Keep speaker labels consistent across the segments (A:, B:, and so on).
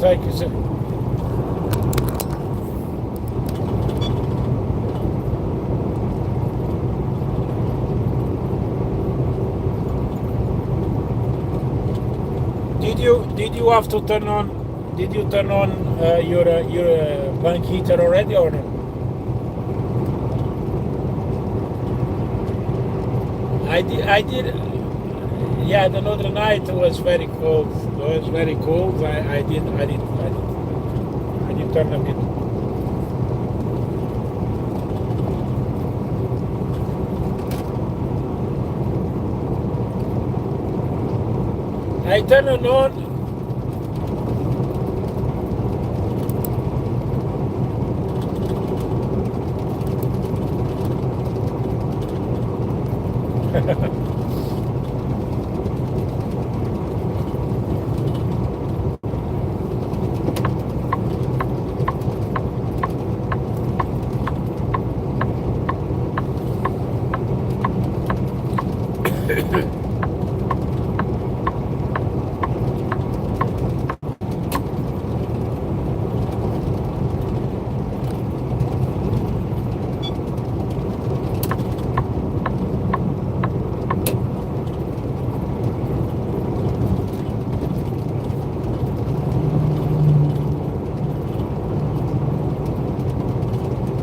A: like, did you have to turn on? Did you turn on your bank heater already or no? I did. Yeah, the other night was very cold. It was very cold. I did turn a bit. I turn it on.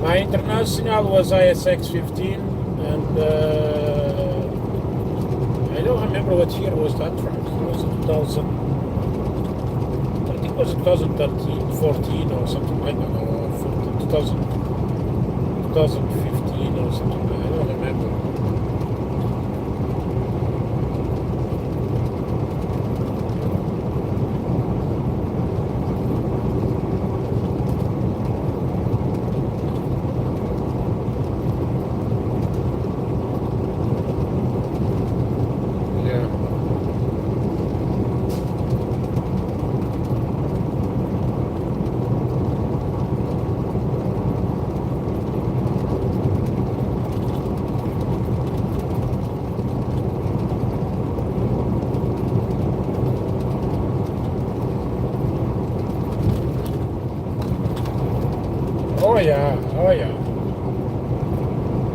A: My international was ISX 15, and I don't remember what year was that truck. It was 2000, I think it was 2013, 14 or something, I don't know, 2015 or something, I don't remember. Oh yeah.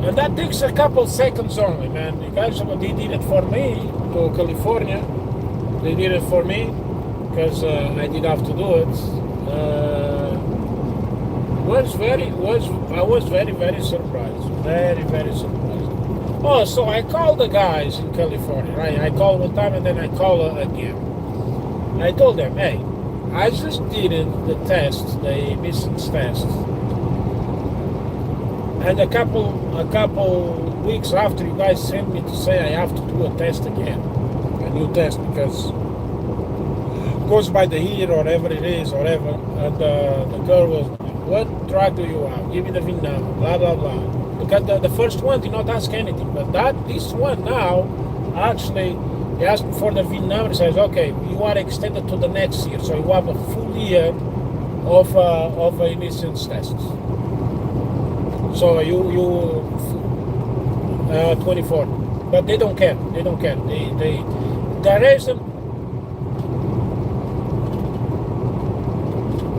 A: And that takes a couple seconds only, man. The guys, they did it for me to California. They did it for me because I did have to do it. I was very surprised. Very surprised. Oh, so I called the guys in California, right? I called one time and then I called again. I told them, hey, I just did the test, the emissions test. And a couple weeks after, you guys sent me to say I have to do a test again, a new test, because it goes by the year or whatever it is, whatever. And the girl was like, what truck do you have? Give me the VIN number, blah blah blah. Because the first one did not ask anything, but this one now actually he asked for the VIN number. Says, okay, you are extended to the next year, so you have a full year of emissions tests. So you 24, but they don't care. There is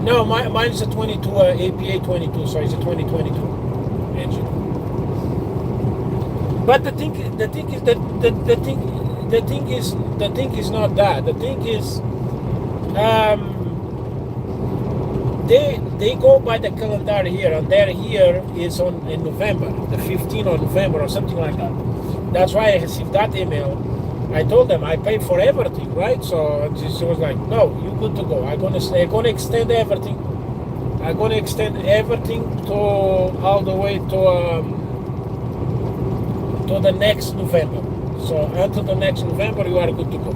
A: no. Mine's a 22 APA 22, so it's a 2022 engine. But the thing is not that. The thing is, They go by the calendar here, and their year is in November, the 15th of November or something like that. That's why I received that email. I told them I paid for everything, right? So she was like, "No, you're good to go. I'm gonna extend everything. I'm gonna extend everything to all the way to the next November. So until the next November, you are good to go."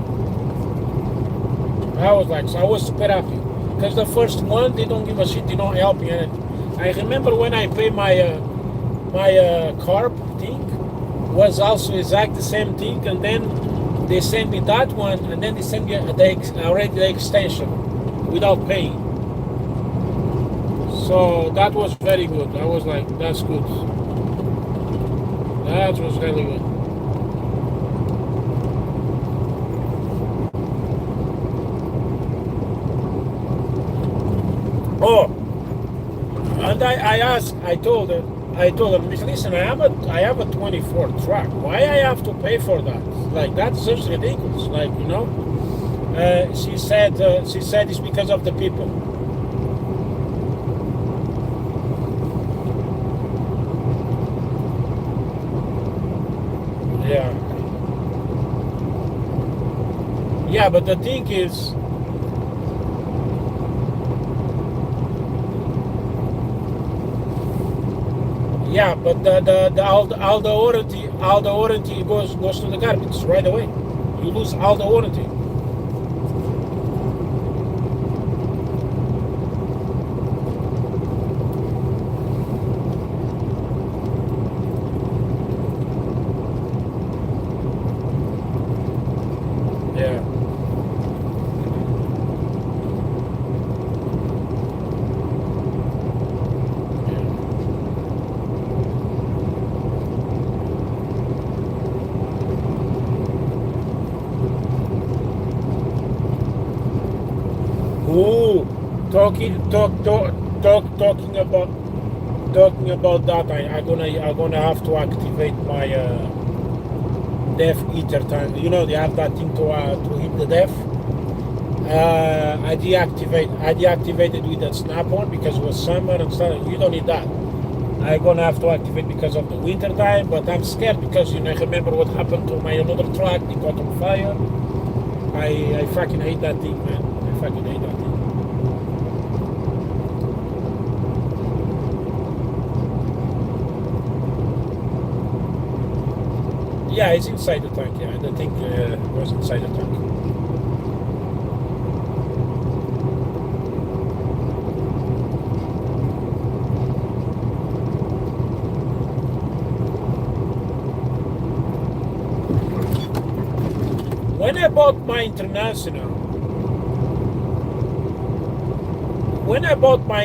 A: I was super happy. Because the first one, they don't give a shit, they don't help me. And I remember when I paid my carb thing, was also exact the same thing, and then they sent me that one, and then they sent me already the extension without paying. So that was very good. I was like, that's good. That was really good. Oh, and I told her, listen, I have a 24 truck. Why I have to pay for that? Like, that's just ridiculous. Like, you know. She said it's because of the people. Yeah. Yeah, but the thing is, yeah, but all the warranty goes to the garbage right away. You lose all the warranty. Yeah. Ooh, talking about that. I'm gonna have to activate my def eater time. You know, they have that thing to hit the def. I deactivated with that snap on because it was summer and stuff. You don't need that. I'm gonna have to activate because of the winter time, but I'm scared because, you know, I remember what happened to my another truck. It caught on fire. I fucking hate that thing, man. I fucking hate that thing. Yeah, it's inside the tank. Yeah, the thing was inside the tank. When I bought my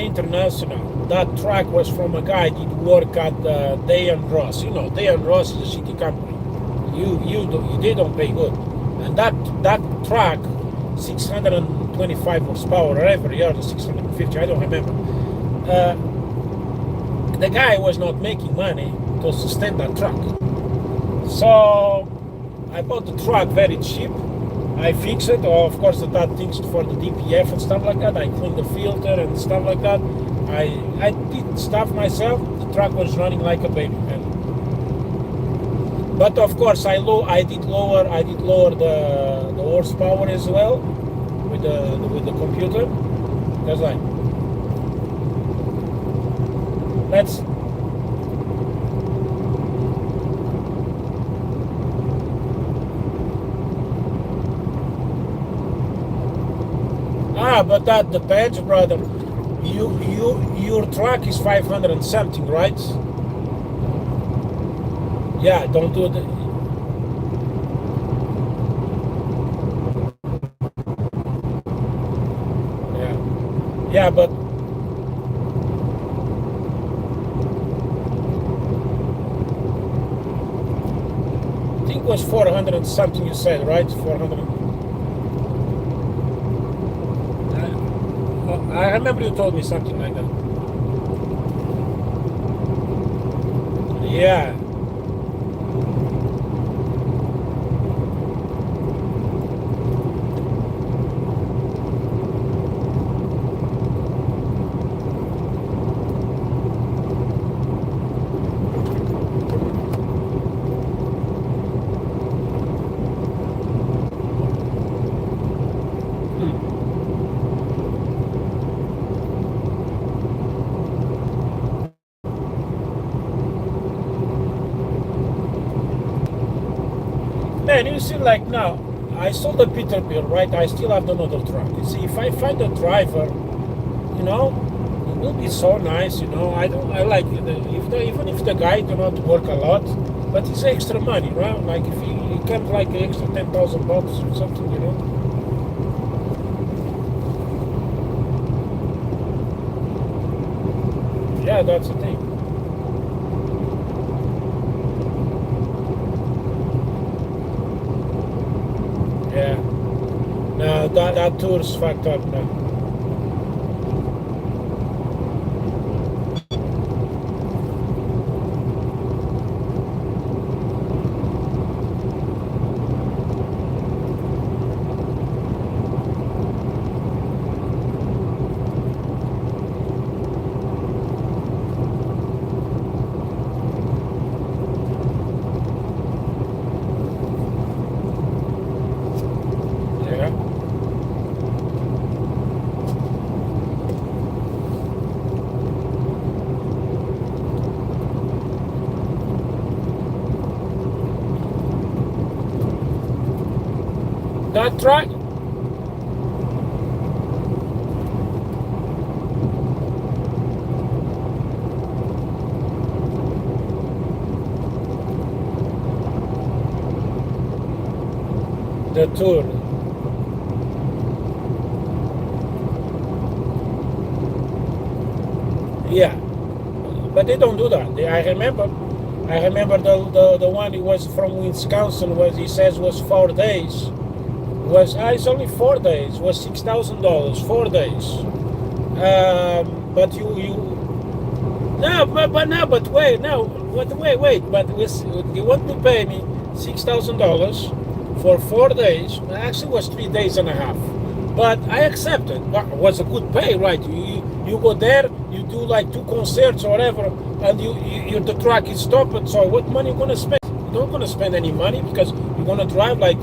A: international, that truck was from a guy that work at Day and Ross. You know, Day and Ross is a shitty company. They don't pay good. And that truck, 625 horsepower, or every year, 650, I don't remember. The guy was not making money to sustain that truck. So I bought the truck very cheap. I fixed it. Of course, that things for the DPF and stuff like that. I cleaned the filter and stuff like that. I did stuff myself. The truck was running like a baby, man. But of course, I did lower the horsepower as well with the computer. Because let's. But that depends, brother. Your truck is 500 and something, right? Yeah, don't do it. Yeah, but I think it was 400 and something. You said, right? 400. I remember you told me something like that. Yeah. Man, you see, like now, I sold the Peterbilt, right? I still have another truck. You see, if I find a driver, you know, it will be so nice, you know. I like it. Even if the guy do not work a lot, but it's extra money, right? Like if he comes like extra $10,000 or something, you know. Yeah, that's the thing. Yeah. No, that tour's fucked up now. That truck. The tour. Yeah, but they don't do that. I remember the one he was from Wisconsin was he says was 4 days. Was it's only 4 days. Was $6,000 4 days. But you no, but wait no wait but you want to pay me $6,000 for 4 days. Actually, it was 3 days and a half. But I accepted. It was a good pay, right? You go there, you do like 2 concerts or whatever, and you the truck is stopped. So what money you gonna spend? You're not gonna spend any money because you're gonna drive like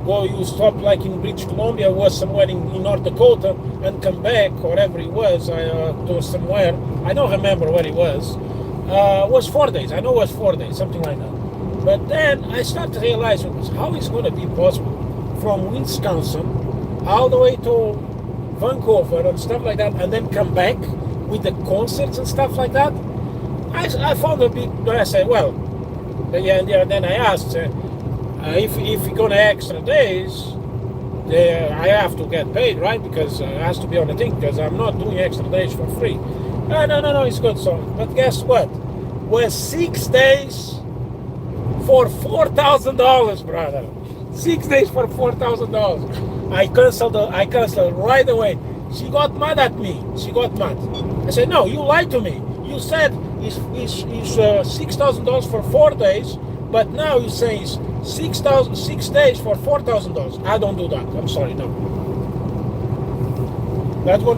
A: you stop like in British Columbia, was somewhere in North Dakota, and come back, or wherever it was, to somewhere. I don't remember where it was. It was 4 days. I know it was 4 days, something like that. But then I started realizing how it's going to be possible from Wisconsin all the way to Vancouver and stuff like that, and then come back with the concerts and stuff like that. I found a bit. I said, well, then I asked if you're going to extra days, I have to get paid, right? Because it has to be on the thing. Because I'm not doing extra days for free. No, it's good. So, but guess what? Was 6 days. For $4,000, brother. 6 days for $4,000. I canceled right away. She got mad at me. She got mad. I said, no, you lied to me. You said it's $6,000 for 4 days, but now you say it's 6 days for $4,000. I don't do that. I'm sorry, no. That's what.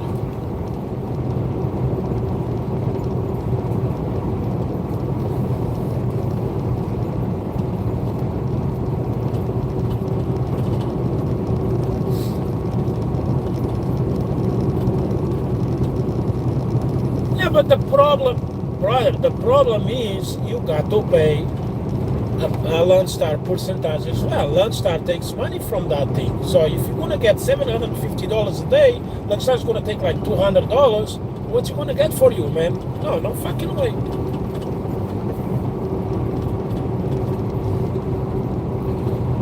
A: But the problem is you got to pay a Landstar percentage as well. Landstar takes money from that thing. So if you're gonna get $750 a day, Landstar's gonna take like $200. What's it gonna get for you, man? No fucking way.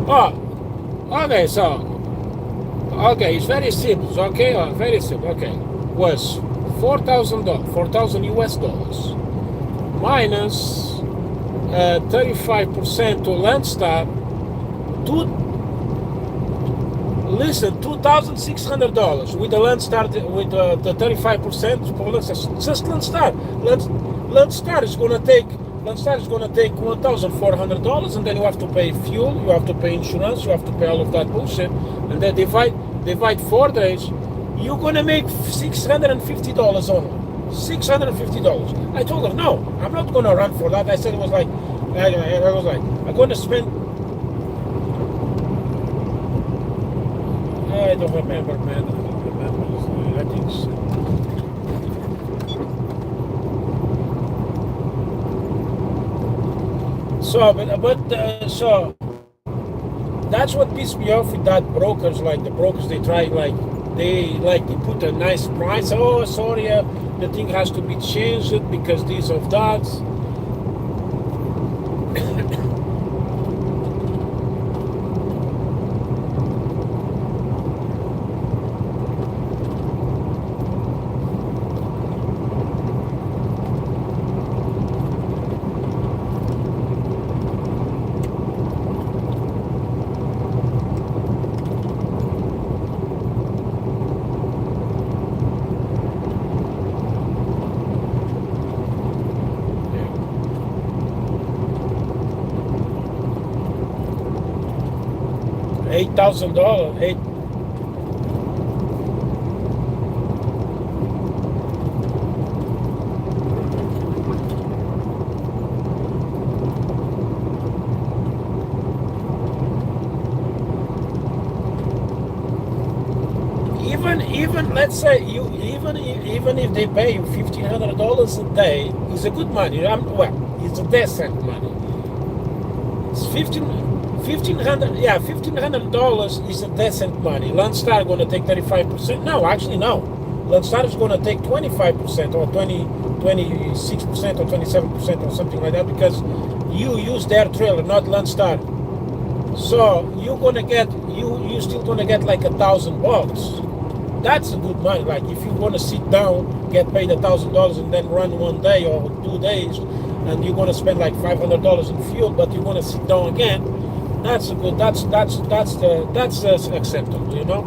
A: Oh, okay. So, okay, it's very simple. Okay, very simple. Okay, was $4,000 US dollars minus 35% to Landstar. $2,600 with the Landstar with the 35%. Just Landstar. Landstar is gonna take $1,400, and then you have to pay fuel, you have to pay insurance, you have to pay all of that bullshit, and then divide 4 days. You're gonna make $650 only. $650. I told her no, I'm not gonna run for that. I said it was like I'm gonna spend. I don't remember, man. I think so. So that's what pissed me off with that brokers. Like the brokers, they try they put a nice price. Oh, sorry, the thing has to be changed because this of that. $8,000. Even let's say even if they pay you $1,500 a day, it's a good money. It's a decent money. It's $1,500, yeah, $1,500 is a decent money. Landstar going to take 35%. No, actually, no. Landstar is going to take 25% or 26% or 27% or something like that because you use their trailer, not Landstar. So you're going to get, you still going to get like $1,000. That's a good money. Like if you want to sit down, get paid $1,000 and then run 1 day or 2 days, and you're going to spend like $500 in fuel, but you're going to sit down again. That's a good. That's acceptable. You know.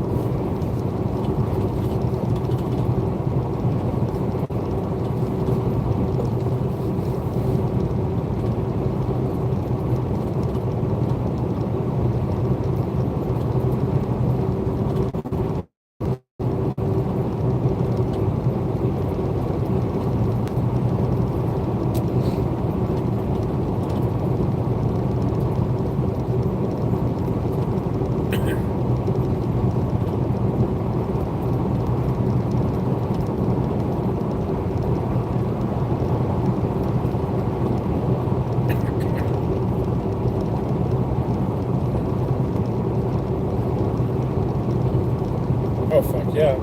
A: Oh fuck yeah.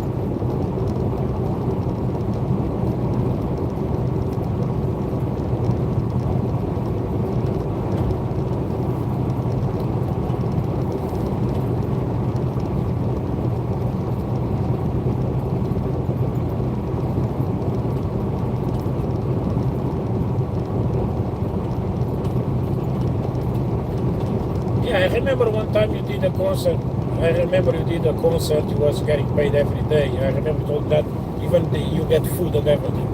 A: Yeah, I remember one time you did a concert. I remember you did a concert. You was getting paid every day. I remember told that even you get food and everything.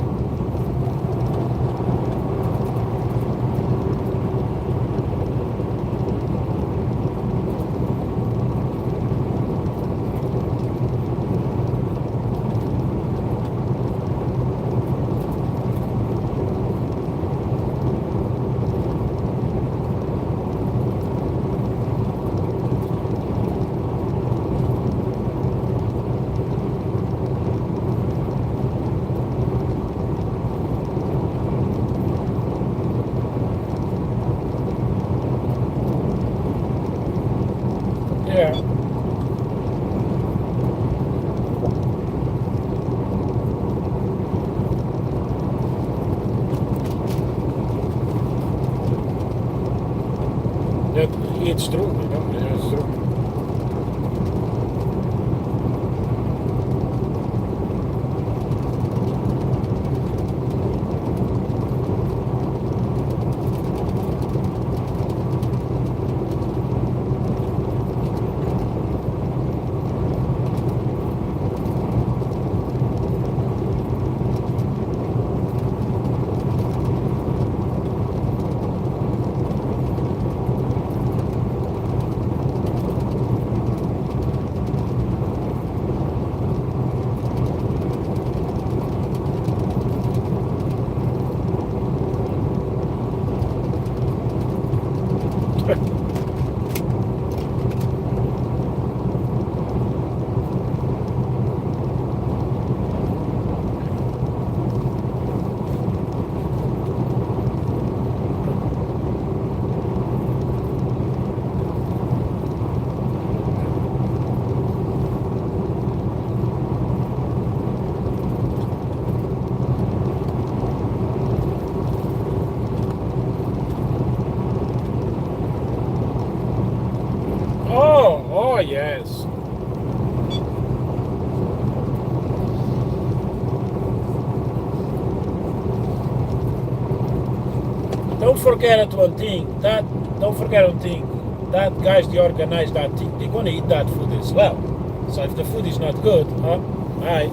A: Yeah. That it's true, you know. Yeah, it's true. Oh yes. Don't forget one thing. Don't forget one thing. That guys they organize that thing. They're gonna eat that food as well. So if the food is not good, huh? Bye.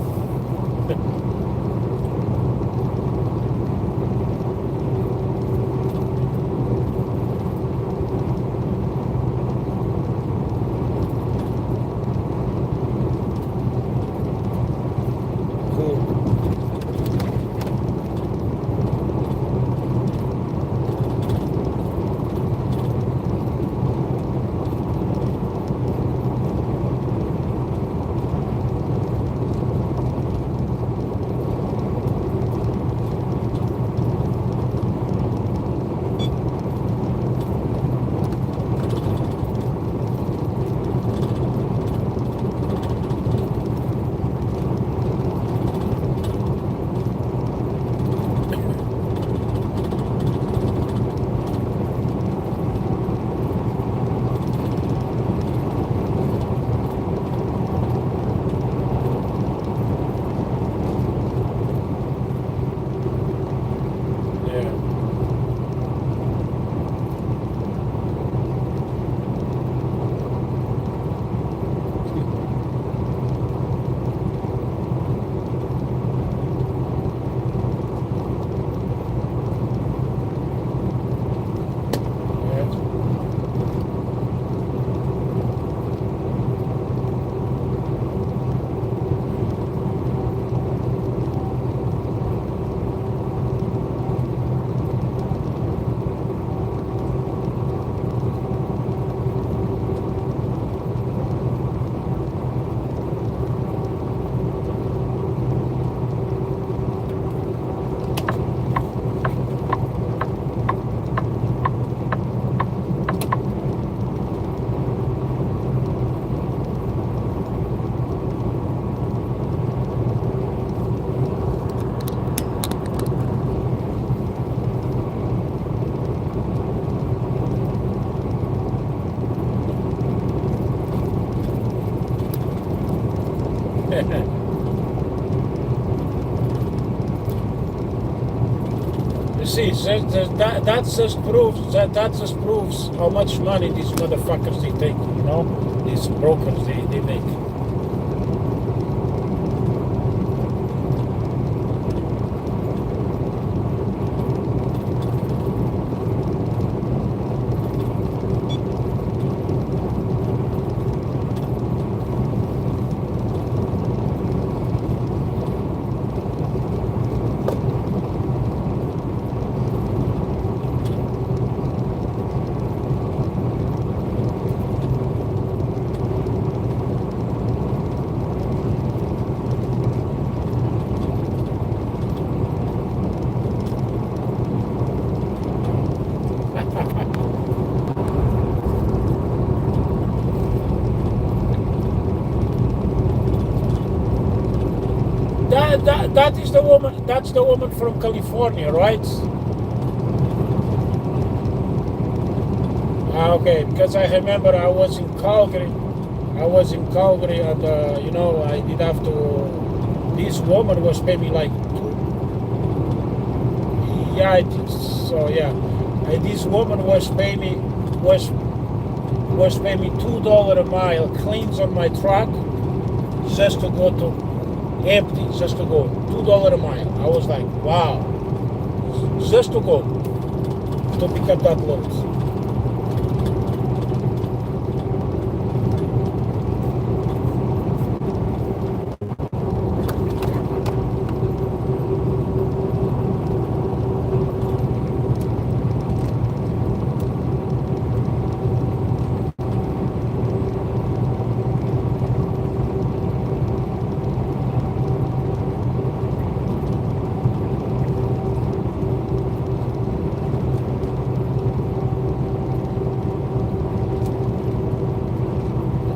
A: You see, that just proves how much money these motherfuckers they take, you know, these brokers they make. That is the woman. That's the woman from California, right? Okay, because I remember I was in Calgary. And you know, I did have to. This woman was paying me like yeah, I did. So yeah, and this woman was paying me $2 a mile cleans on my truck just to go to. Empty, just to go $2 a mile. I was like, wow, just to go to pick up that load.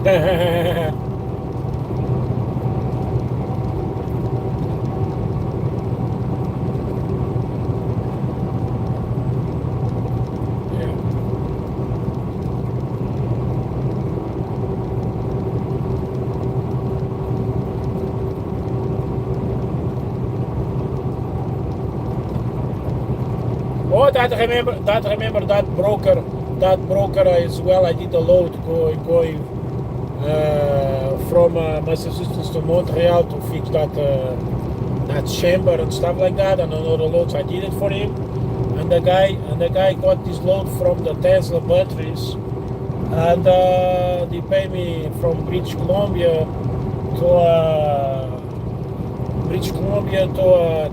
A: Yeah. Oh, that broker as well. I did a load going from Massachusetts to Montreal to fix that chamber and stuff like that, and another loads I did it for him. And the guy got this load from the Tesla batteries, and they pay me from British Columbia to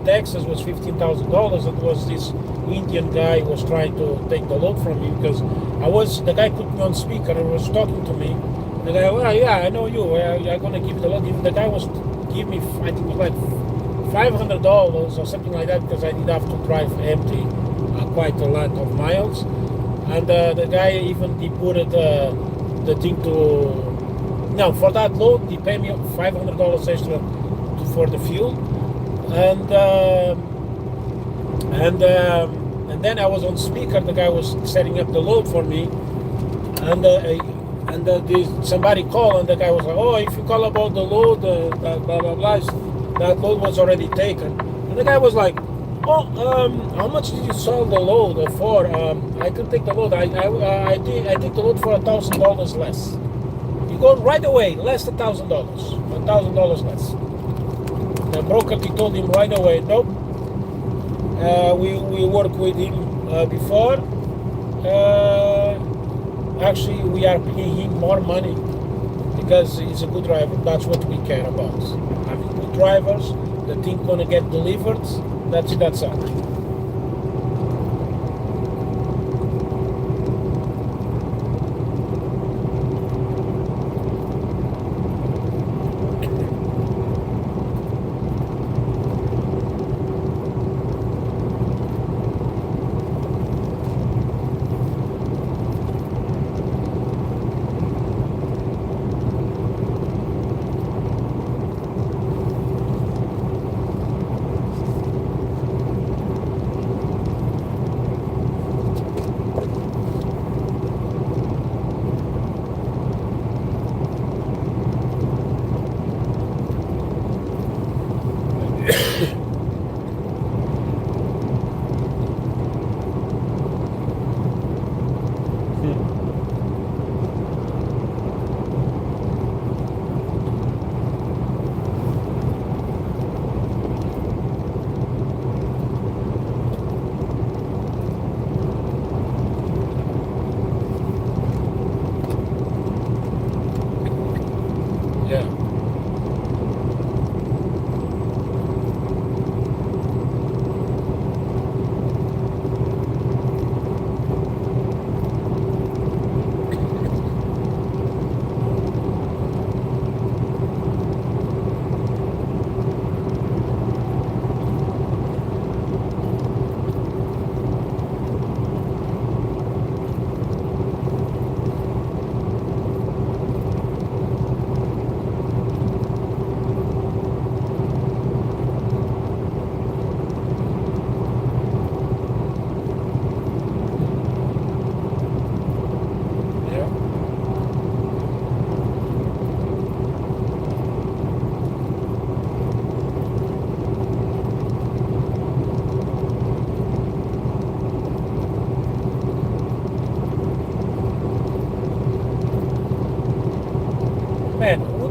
A: Texas was $15,000. It was this Indian guy was trying to take the load from me because the guy put me on speaker and was talking to me. The guy, well, yeah, I know you. You're gonna give the load. The guy was give me, I think it was like $500 or something like that because I did have to drive empty quite a lot of miles. And the guy even deported the thing to. No, for that load, he paid me $500 extra for the fuel, and then I was on speaker. The guy was setting up the load for me, and somebody called, and the guy was like, "Oh, if you call about the load, blah blah blah, that load was already taken." And the guy was like, "Oh, how much did you sell the load for? I can take the load. I take the load for $1,000 less. You go right away, less than $1,000 less." The broker, he told him right away, nope. We worked with him before. Actually, we are paying him more money because he's a good driver. That's what we care about. Having good drivers, the thing gonna get delivered. That's all.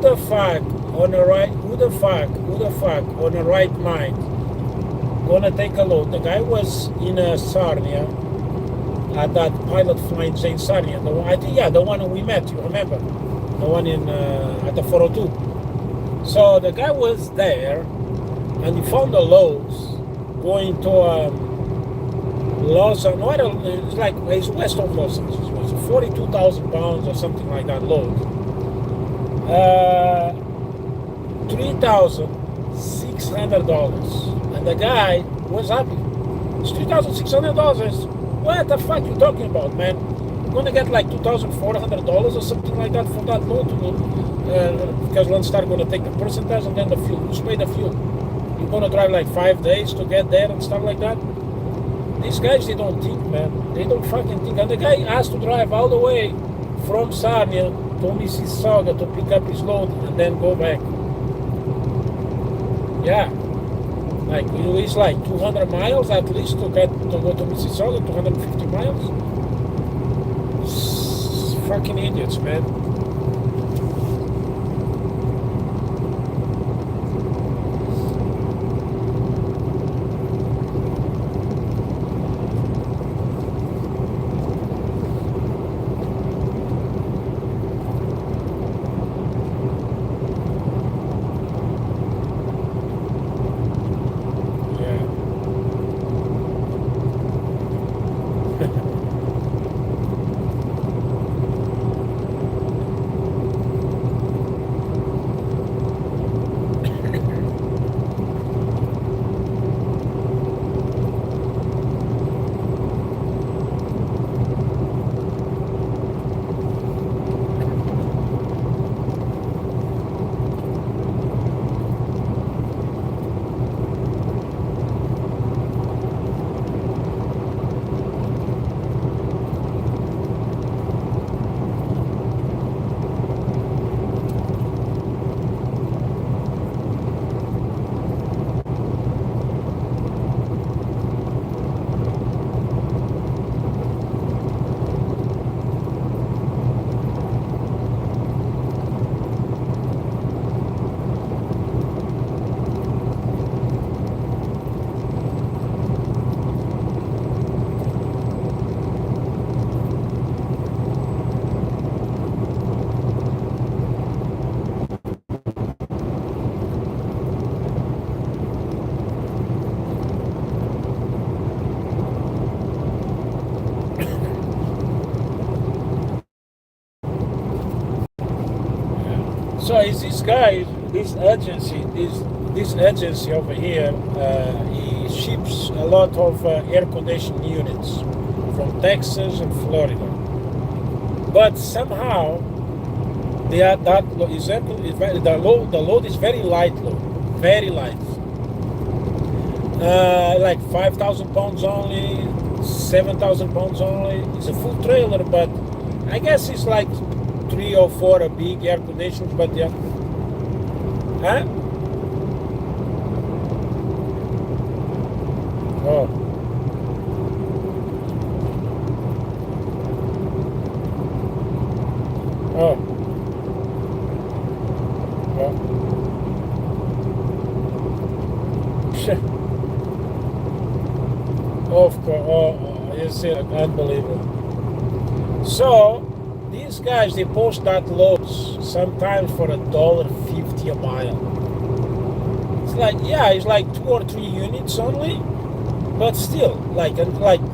A: the fuck on the right? Who the fuck on the right mind gonna take a load? The guy was in Sarnia at that pilot flying Jane Sarnia. The one, I think, yeah, the one we met. You remember? The one in at the 402. So the guy was there, and he found the loads going to Los Angeles. It's like it's west of Los Angeles. It was 42,000 pounds or something like that load. $3,600, and the guy was happy. It's $3,600. What the fuck you talking about, man? You're gonna get like $2,400 or something like that for that load, because Landstar gonna take the percentage and then the fuel. Who's pay the fuel? You're gonna drive like 5 days to get there and stuff like that. These guys, they don't think, man. They don't fucking think. And the guy has to drive all the way from Sarnia to Mississauga to pick up his load and then go back. Yeah. Like, it's like 200 miles at least to go to Mississauga, 250 miles. It's fucking idiots, man. So is this guy, this agency over here, he ships a lot of air conditioning units from Texas and Florida. But somehow the load is very light load, very light. Like 5,000 pounds only, 7,000 pounds only. It's a full trailer, but I guess it's like 3 or 4 big air conditioners, but yeah. Huh? Oh. Oh. Oh. Of course. Oh, you see, unbelievable. So these guys, they post that loads sometimes for $1.50 a mile. It's like, yeah, it's like 2 or 3 units only, but still, like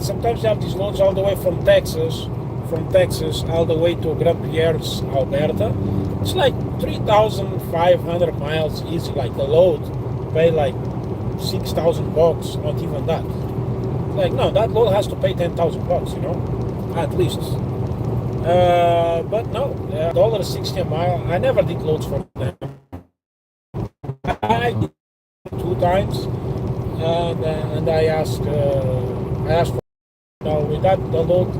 A: sometimes you have these loads all the way from Texas all the way to Grand Pierre, Alberta. It's like 3,500 miles easy. Like the load pay like $6,000, not even that. Like, no, that load has to pay $10,000, you know, at least. But no, $1.60 a mile. I never did loads for them. I did 2 times, and I asked for, no, with that the load,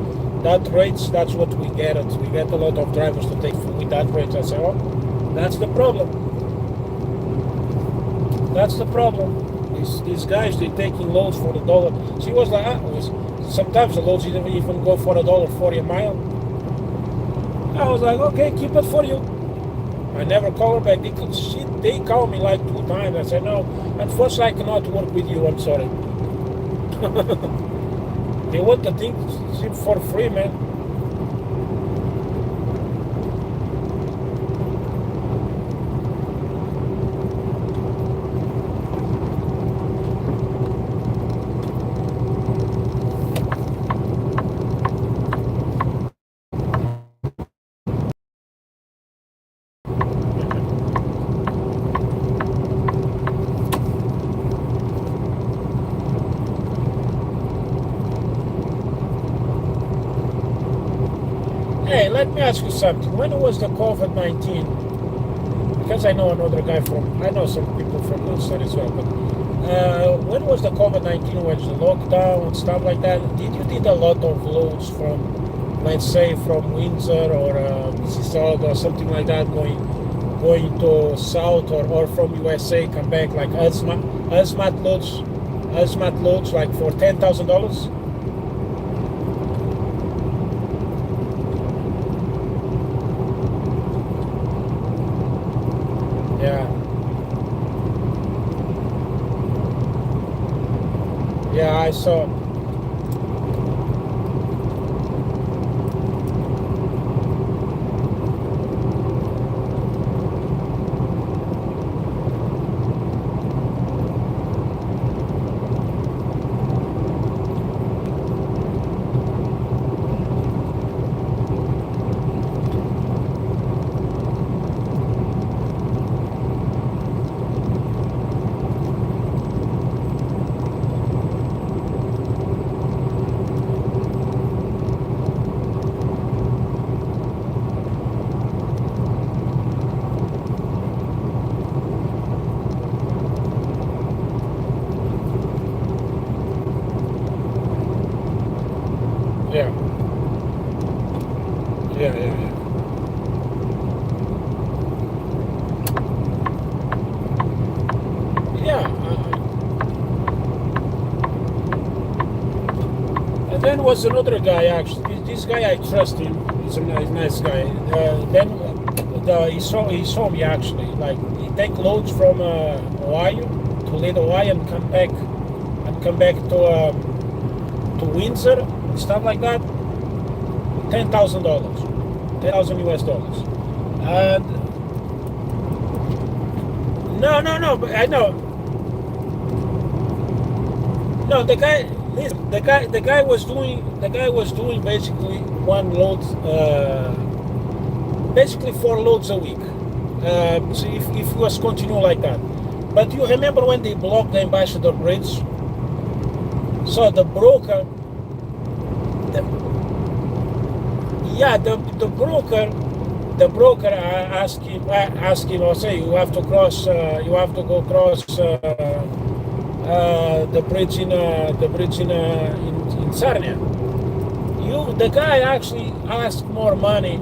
A: that rates, that's what we get. We get a lot of drivers to take with that rate. I say, oh, that's the problem. That's the problem. These guys, they're taking loads for $1. She was like, sometimes the loads even go for $1.40 a mile. I was like, okay, keep it for you. I never call her back. They called me like 2 times. I said, no, unfortunately, I cannot work with you. I'm sorry. They want the thing for free, man. Hey, let me ask you something. When was the COVID-19? Because I know I know some people from Landstar as well, but when was the COVID-19, was the lockdown and stuff like that? Did a lot of loads from, let's say, from Windsor or Mississauga or something like that, going to south or from USA, come back like hazmat loads like for $10,000? Yeah, yeah, I saw. Yeah, yeah, yeah, yeah. Yeah, and then was another guy actually. This guy I trust him. He's a nice guy. Then he saw me actually. Like he take loads from Ohio, Toledo, Ohio, and come back to Windsor and stuff like that. $10,000, 10,000 US dollars. And no, but I know. No, the guy was doing basically one load, basically 4 loads a week. So if it was continue like that, but you remember when they blocked the Ambassador Bridge? So the broker, the, yeah, the broker asked him, or say you have to go across. The bridge in Sarnia. The guy actually asked more money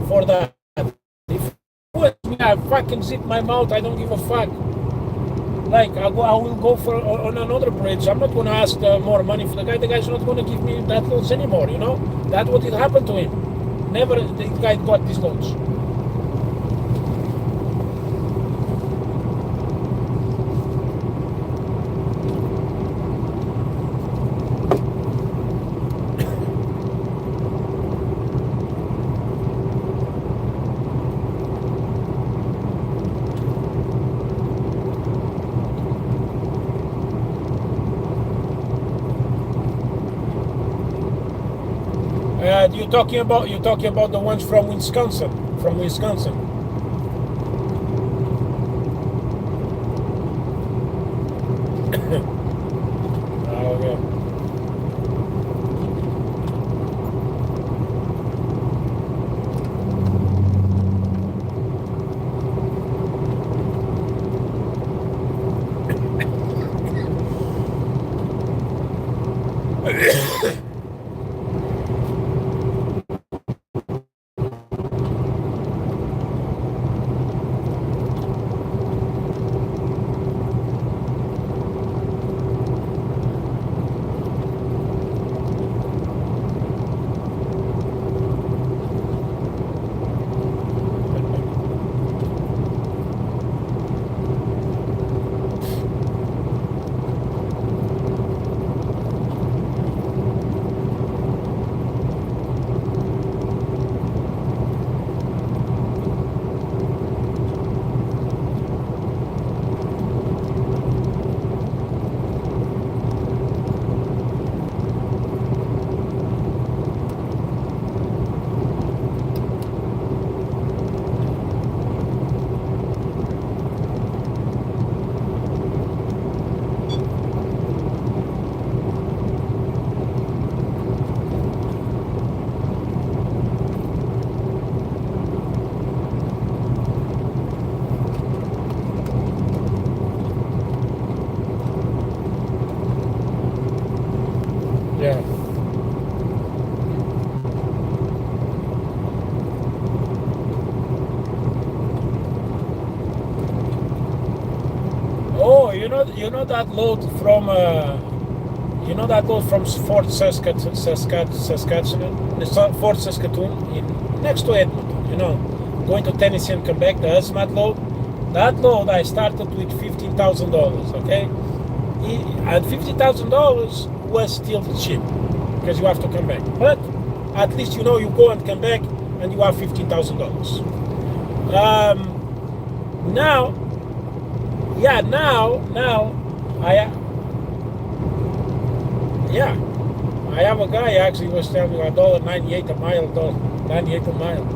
A: for that. If it was me, I fucking zip my mouth. I don't give a fuck. Like I will go for on another bridge. I'm not gonna ask more money for the guy. The guy's not gonna give me that loads anymore. You know, that's what it happened to him. Never the guy got these loads. You're talking about the ones from Wisconsin, Oh yeah. you know that load from Fort Saskatchewan, Fort Saskatoon, next to Edmonton. Going to Tennessee and come back. The hazmat load. That load I started with $15,000. Okay, and $50,000 was still cheap because you have to come back. But at least you go and come back and you have $15,000. Now I have a guy actually was telling me $1.98 a mile, $1.98 a mile.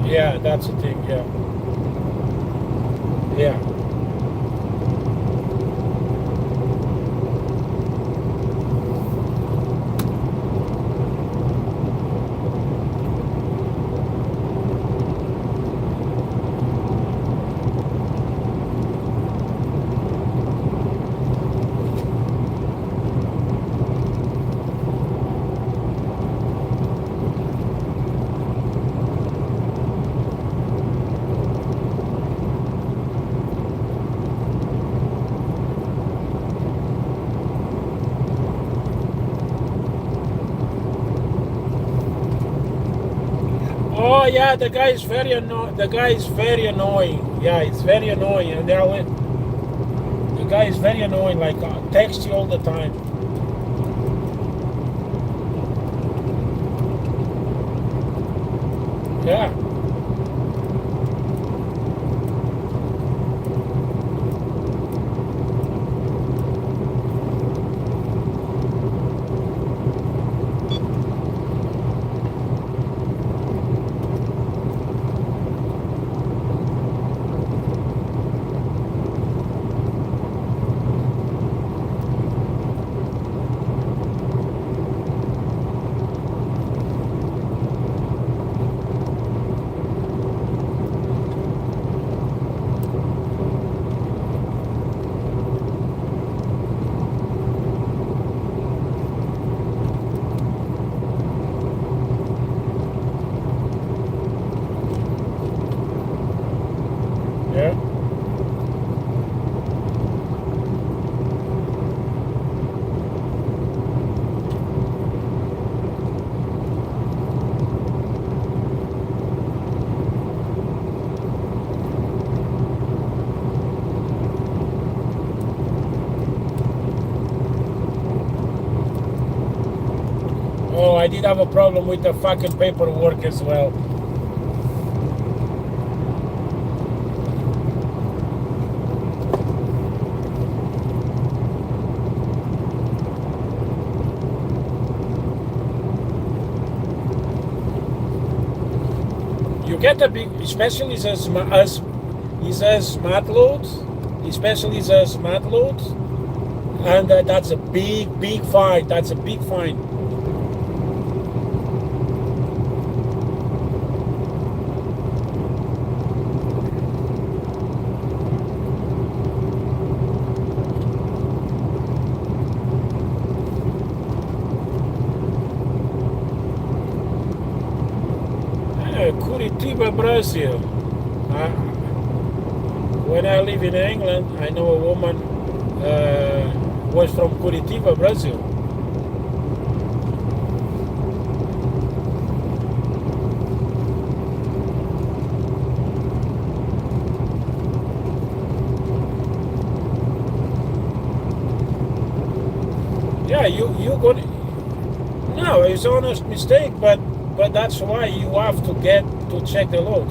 A: Yeah, that's the thing. Yeah. Oh yeah, the guy is very annoying. Yeah, it's very annoying, and the guy is very annoying. Like text you all the time. Yeah. Yeah. Oh, I did have a problem with the fucking paperwork as well. You get a big, especially as smart load, and that's a big fine. That's a big fine. Curitiba, Brazil. When I live in England, I know a woman was from Curitiba, Brazil. Yeah, you got. No, it's an honest mistake, but that's why you have to get to check the load.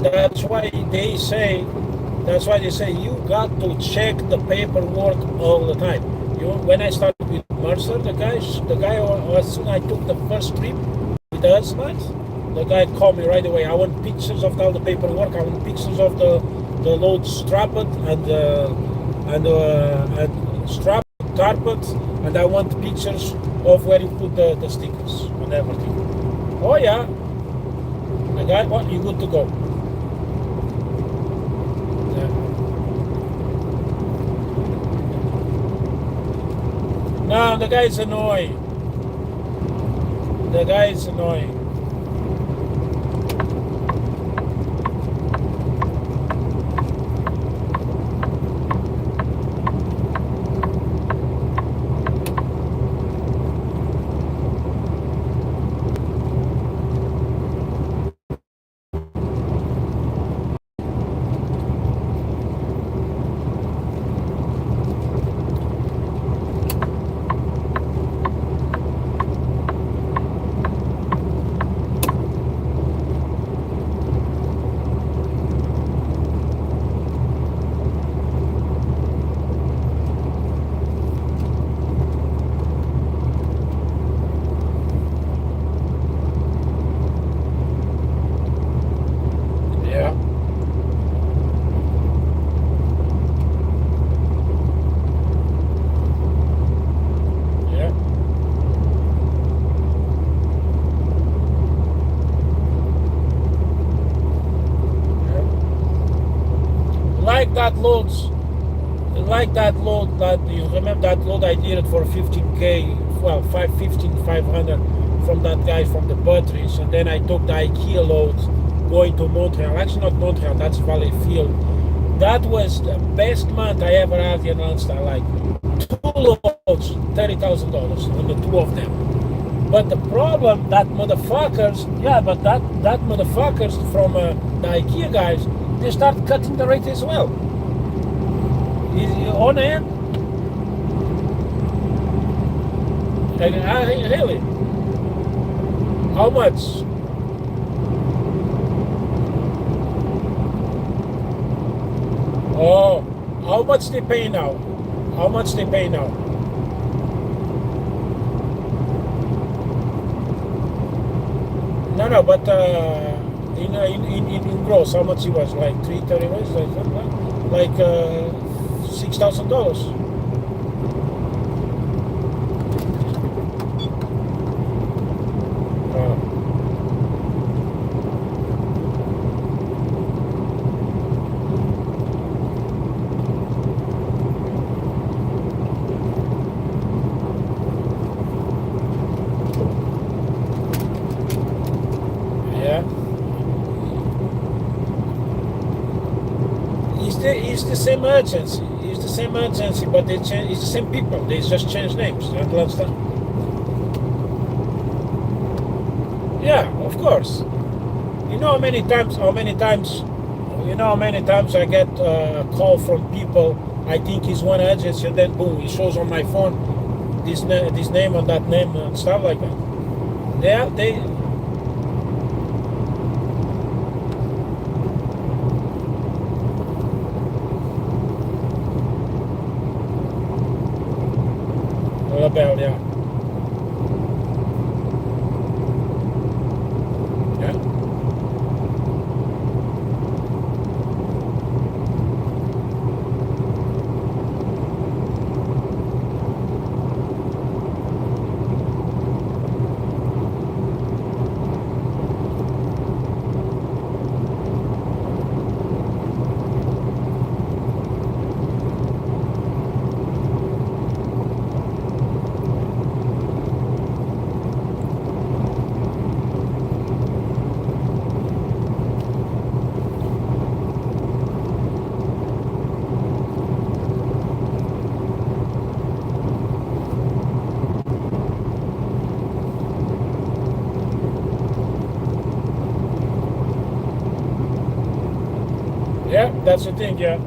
A: That's why they say you got to check the paperwork all the time. When I started with Mercer, the guy as soon as I took the first trip with the hazmat, the guy called me right away. I want pictures of all the paperwork. I want pictures of the load strapped and strap tarped, and I want pictures of where you put the stickers and everything. Oh yeah, the guy, what, you good to go. Yeah. No, the guy is annoying. The guy is annoying. Yeah. Yeah. Yeah. Like that loads. Like that load that you remember that load I did it for 15k, well 500 from that guy from the batteries, and then I took the IKEA loads going to Montreal. Actually not Montreal, that's Valleyfield. That was the best month I ever had in Landstar. Like 2 loads, $30,000 on the two of them. But the problem that motherfuckers, yeah, but that motherfuckers from the IKEA guys, they start cutting the rate as well. Is on end? Really? How much? Oh, how much they pay now? How much they pay now? No, but in gross, how much it was? Like 330 was like $6,000. Yeah. It's the same urgency. It's the same urgency, but they change. It's the same people. They just change names. You understand? Yeah, of course. You know how many times? You know how many times I get a call from people. I think it's one agency, and then boom, it shows on my phone this name and that name and stuff like that. Yeah, they. Bell, yeah. Yeah. Yeah, that's the thing, yeah.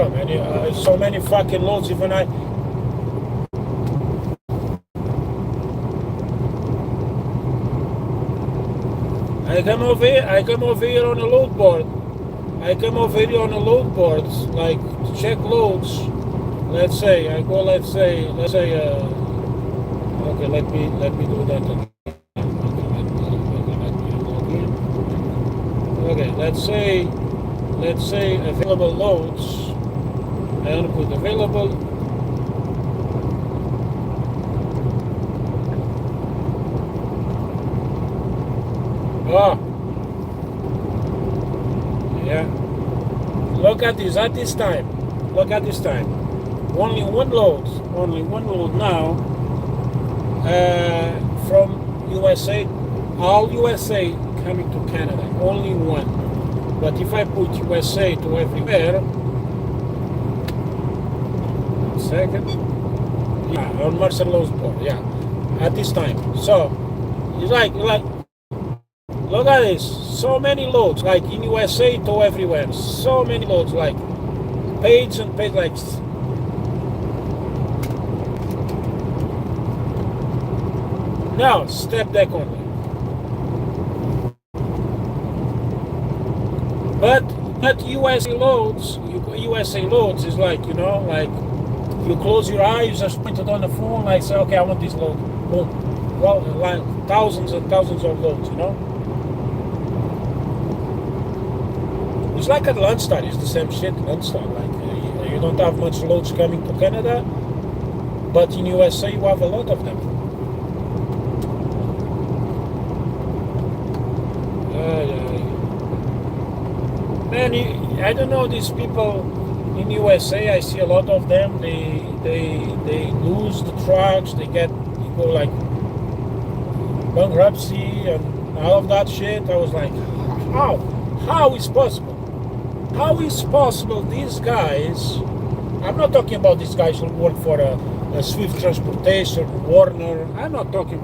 A: Oh man, so many fucking loads. Even I come over here. I come over here on a load board. I come over here on a load board, like to check loads. Let's say I go. Let's say. Okay, let me do that again. Okay, let's say available loads. I'm gonna put available. Oh, yeah. Look at this. At this time. Look at this time. Only one load. Only one load now. From USA, all USA coming to Canada. Only one. But if I put USA to everywhere, one second. Yeah, on Marcelo's board. Yeah, at this time. So it's like. Look at this, so many loads, like in USA to everywhere, so many loads, like page and page, like now step deck only. But USA loads is like, you know, like you close your eyes, you just point it on the phone, like say, okay, I want this load, boom. Well, like thousands and thousands of loads, you know. It's like at Landstar, it's the same shit. Landstar, like you don't have much loads coming to Canada, but in USA you have a lot of them. Man, I don't know, these people in USA. I see a lot of them. They lose the trucks. They go like bankruptcy and all of that shit. I was like, how is possible? How is possible these guys, I'm not talking about these guys who work for a Swift Transportation, Warner, I'm talking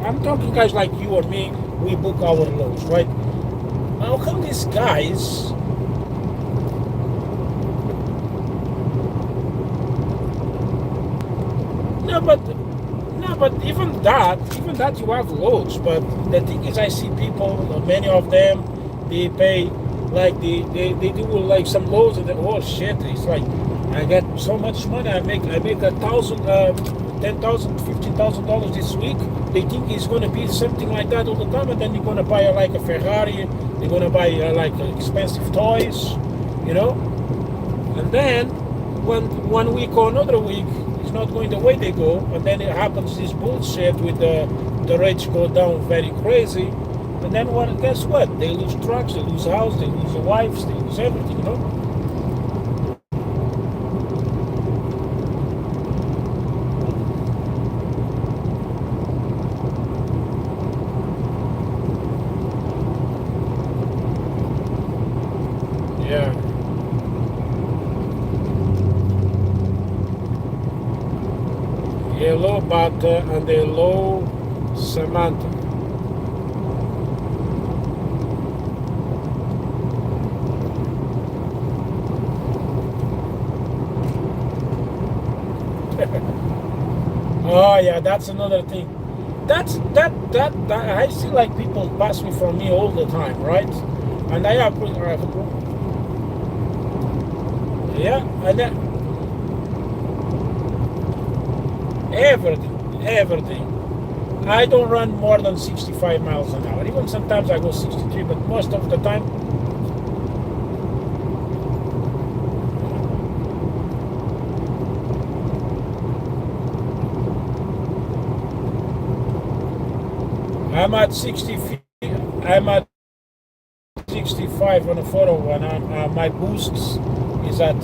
A: guys like you or me, we book our loads, right? How come these guys, no, but even that you have loads, but the thing is I see people, many of them, they pay, like they do like some loads and oh shit, it's like I get so much money, I make $1,000, $10,000, $15,000 this week. They think it's gonna be something like that all the time, and then they're gonna buy like a Ferrari, they're gonna buy like expensive toys, you know. And then one week or another week, it's not going the way they go, and then it happens this bullshit with the rates go down very crazy. And then guess what? They lose trucks, they lose houses, they lose their wives, they lose everything, you know? Yeah. Yellow butter and yellow Samantha. Oh yeah, that's another thing. That I see like people pass me from me all the time, right? And I have yeah, and then everything. I don't run more than 65 miles an hour. Even sometimes I go 63, but most of the time. I'm at 60 feet. I'm at 65 on a 401. My boost is at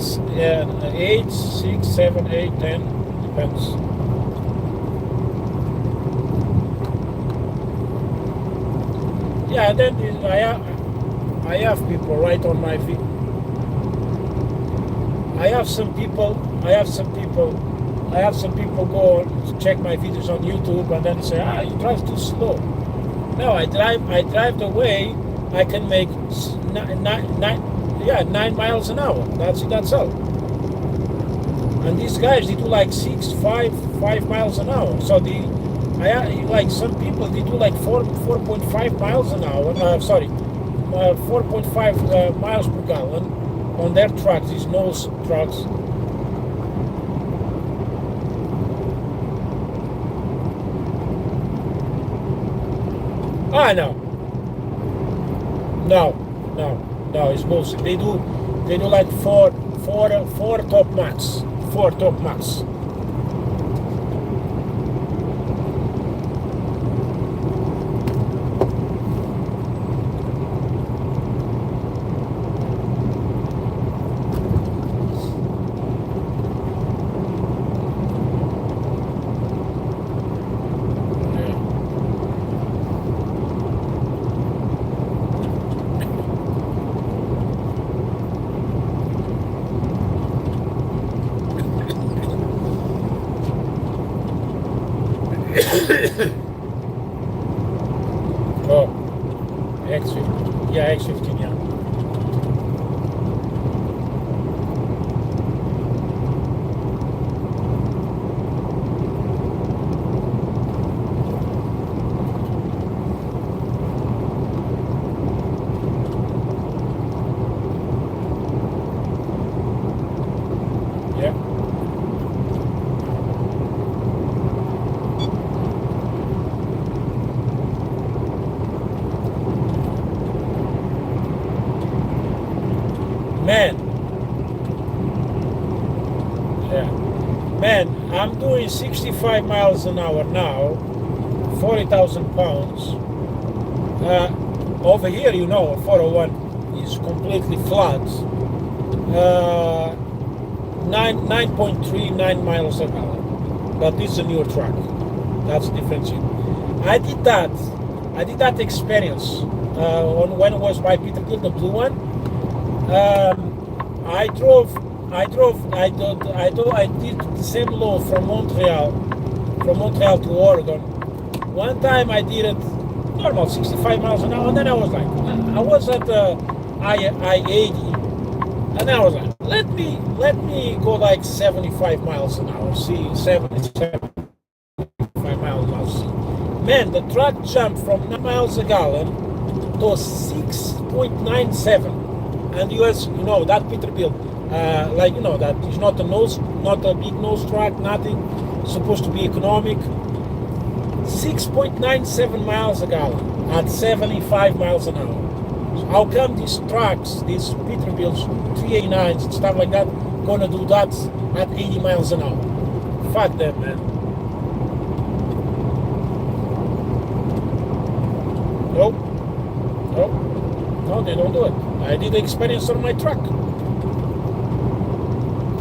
A: 8, 6, 7, 8, 10. Depends. Yeah, then I have people right on my feet. I have some people go check my videos on YouTube and then say, you drive too slow. No, I drive the way I can make 9 miles an hour. That's all. And these guys, they do like 5 miles an hour. So like some people, they do like 4.5 miles an hour. 4.5 miles per gallon on their trucks, these nose trucks. No, it's bullshit. They do like four top max. 4 top max. Oh, X15. Yeah, X15, yeah. Yeah. Man, I'm doing 65 miles an hour now, 40,000 pounds. Over here, 401 is completely flat. 9.39 miles an hour. But this is a newer truck. That's the difference. I did that experience on when it was by Peter Gill, the blue one. I did the same load from Montreal to Oregon. One time I did it normal 65 miles an hour, and then I was like, I was at I-80, and I was like, let me go like 75 miles an hour, see 75 miles an hour. See. Man, the truck jumped from 9 miles a gallon to 6.97, and US, that Peterbilt. That is not a big nose truck, nothing. It's supposed to be economic. 6.97 miles a gallon at 75 miles an hour. So how come these trucks, these Peterbilts, 389s and stuff like that, gonna do that at 80 miles an hour? Fuck them, man. No, they don't do it. I did the experience on my truck.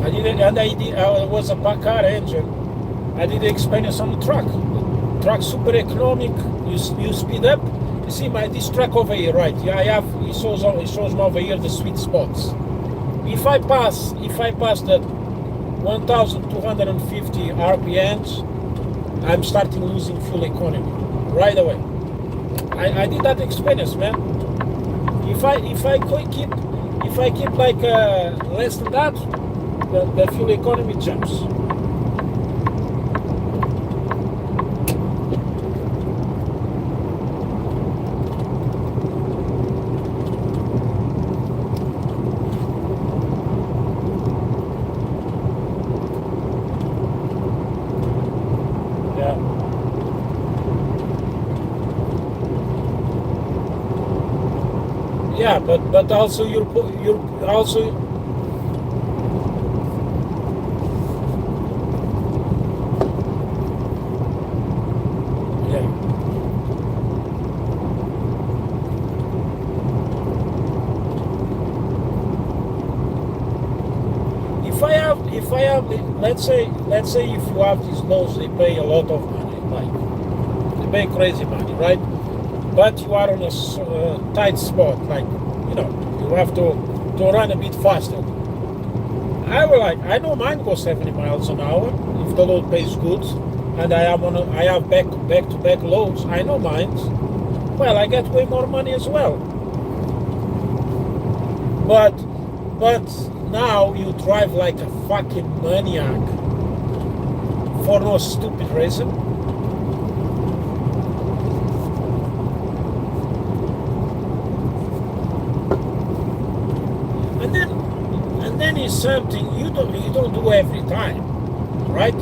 A: It was a car engine. I did the experience on the truck. The truck super economic. You speed up. You see this truck over here, right? Yeah, it shows me over here the sweet spots. If I pass that 1,250 RPMs, I'm starting losing fuel economy right away. I did that experience, man. If I keep like less than that, the fuel economy jumps. Yeah, but also you're also. If I have, let's say if you have these loads, they pay a lot of money, like they pay crazy money, right? But you are on a tight spot, like you have to run a bit faster. I don't mind go 70 miles an hour if the load pays good, and I have back to back loads. I don't mind. Well, I get way more money as well. But now you drive like a fucking maniac for no stupid reason. And then it's something you don't do every time, right?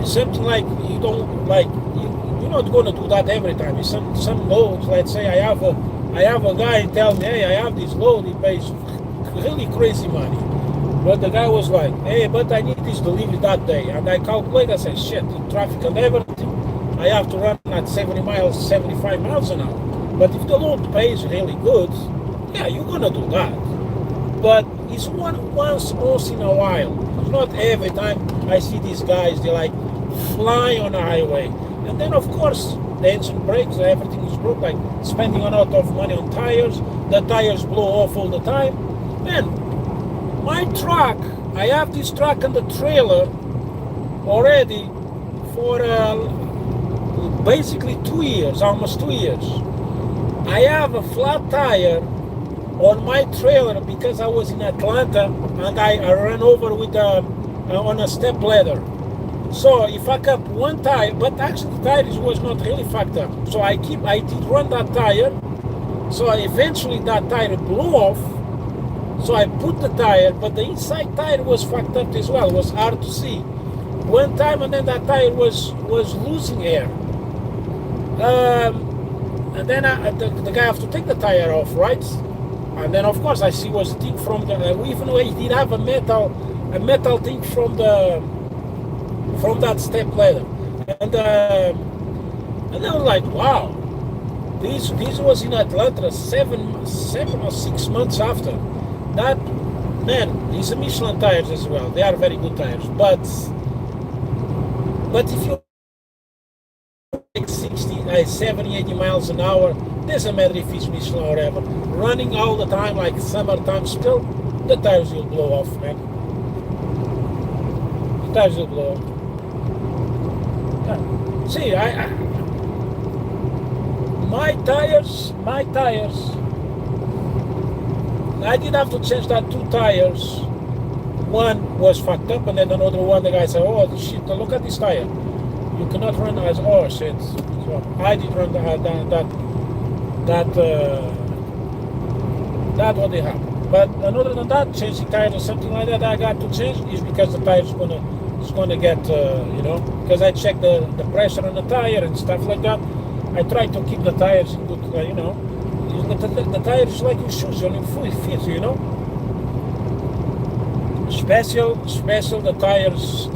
A: It's something like you don't like you're not gonna do that every time. It's some loads. Let's say I have a guy tell me, hey, I have this load. He pays really crazy money. But the guy was like, hey, but I need this delivery that day. And I calculate, I say, shit, in traffic and everything, I have to run at 75 miles an hour. But if the load pays really good, yeah, you're gonna do that. But it's once in a while. It's not every time I see these guys, they like fly on a highway. And then of course, the engine breaks, everything is broke, like spending a lot of money on tires, the tires blow off all the time. Man, my truck, I have this truck and the trailer already for basically 2 years, almost 2 years. I have a flat tire on my trailer because I was in Atlanta and I ran over with on a step ladder. So if I kept one tire, but actually the tire was not really fucked up. So I did run that tire. So eventually that tire blew off. So I put the tire, but the inside tire was fucked up as well. It was hard to see. One time, and then that tire was losing air. And then the guy have to take the tire off, right? And then of course I see was a thing from the. Even though he did have a metal thing from that step ladder, and I was like, wow, this was in Atlanta 7 or 6 months after. That, man, these are Michelin tires as well. They are very good tires. But if you like 60, 70, 80 miles an hour, doesn't matter if it's Michelin or whatever, running all the time like summertime still, the tires will blow off, man. The tires will blow off. Yeah. See, my tires, I did have to change that 2 tires. One was fucked up, and then another one, the guy said, oh shit, look at this tire. You cannot run as, oh shit. So I did run that what they have. But other than that, changing tires or something like that I got to change is because the tire is gonna get, because I check the pressure on the tire and stuff like that. I try to keep the tires in good, the tire is like your shoes, on your feet, Special the tires,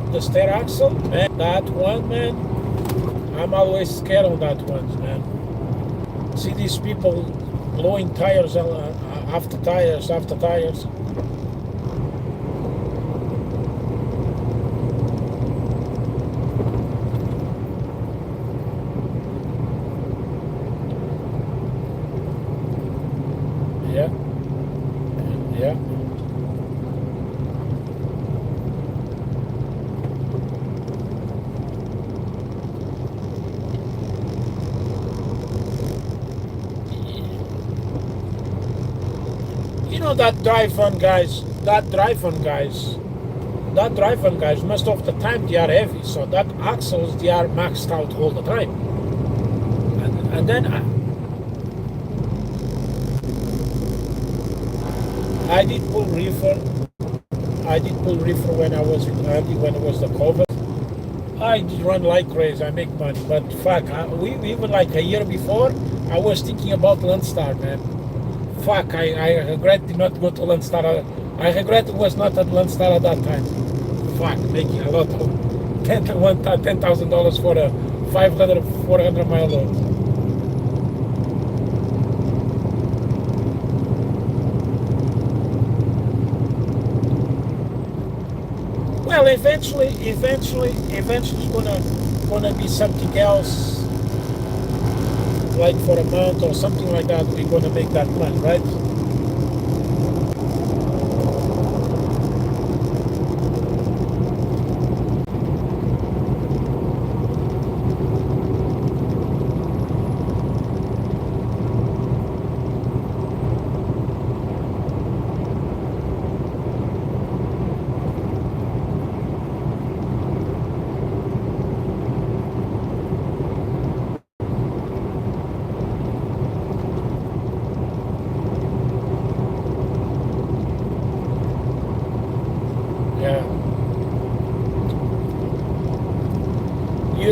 A: the stair axle, man. That one, man, I'm always scared of that one, man. See these people blowing tires after tires. Yeah. That drive on guys, most of the time they are heavy, so that axles, they are maxed out all the time. And then I did pull Reefer when I was in Andy, when it was the COVID. I did run like crazy, I make money, but fuck, we even like a year before, I was thinking about Landstar, man. Fuck, I regret did not go to Landstar. I regret it was not at Landstar at that time. Fuck, making a lot of $10,000 for a 400 mile load. Well, eventually it's gonna be something else. Like for a month or something like that, we're gonna make that plan, right?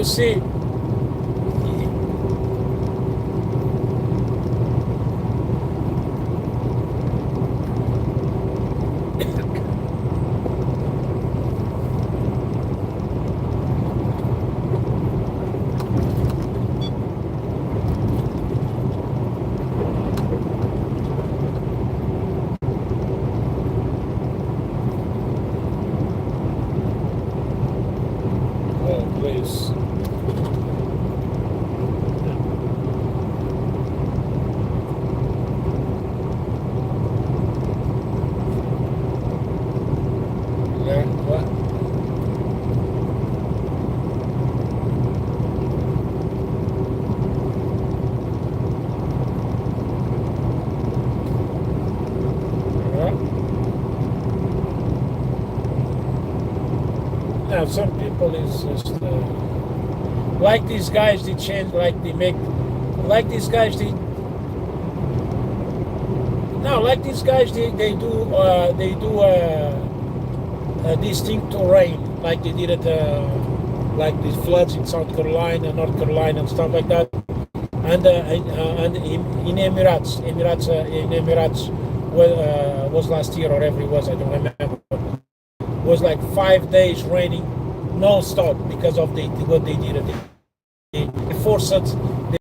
A: see, oh please. Yeah, what? Yeah. Yeah, some people is just like these guys. They change, like they make, like these guys. They no, like these guys. They do this thing to rain, like they did it, like these floods in South Carolina, North Carolina, and stuff like that. And in Emirates was last year or ever it was, I don't remember. Was like 5 days raining non-stop because of what they did. They forced it. They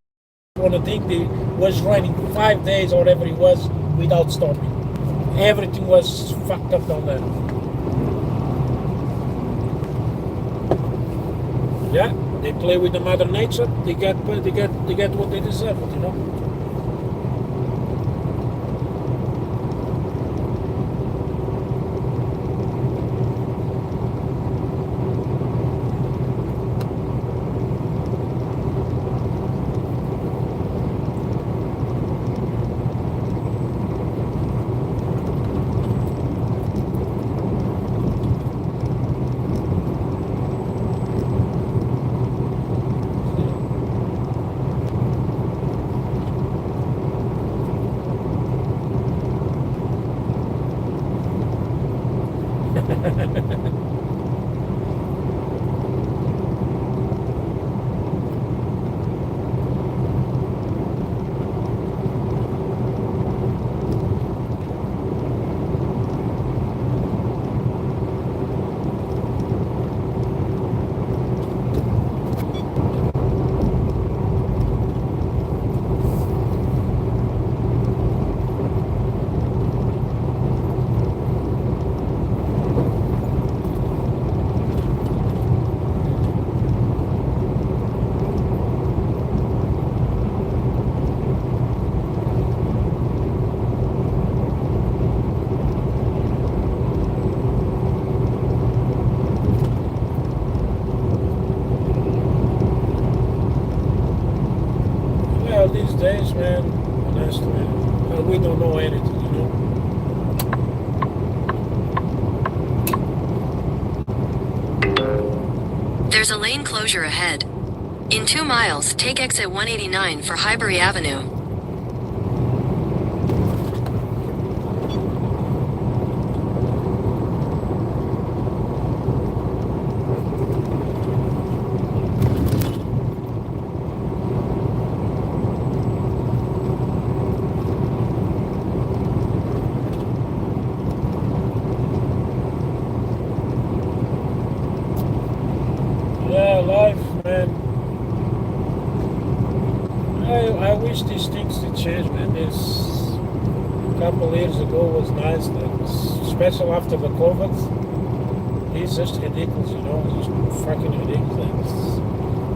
A: want to think they was raining 5 days or whatever it was without stopping. Everything was fucked up down there. Yeah, they play with the mother nature. They get what they deserve. You know. These days, man, honestly, man, we don't know anything, you know.
B: There's a lane closure ahead. In 2 miles, take exit 189 for Highbury Avenue.
A: Life, man. I wish these things did change, man. This a couple years ago was nice, especially after the COVID. It's just ridiculous, you know. It's just fucking ridiculous.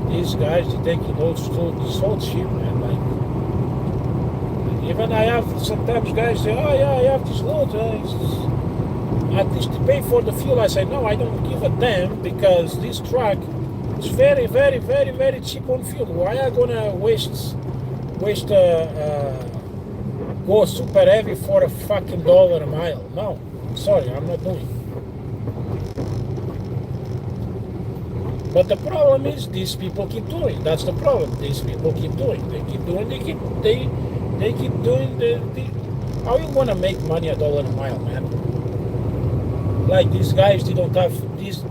A: These guys, they take loads so cheap, man. Like, even I have sometimes guys say, "Oh yeah, I have this load. At least to pay for the fuel." I say, "No, I don't give a damn because this truck." It's very, very, very, very cheap on fuel. Why are you gonna waste go super heavy for a fucking $1 a mile? No, sorry, I'm not doing. But the problem is these people keep doing. That's the problem. These people keep doing. They keep doing. They keep doing the. How you gonna make money $1 a mile, man? Like these guys, they don't have these.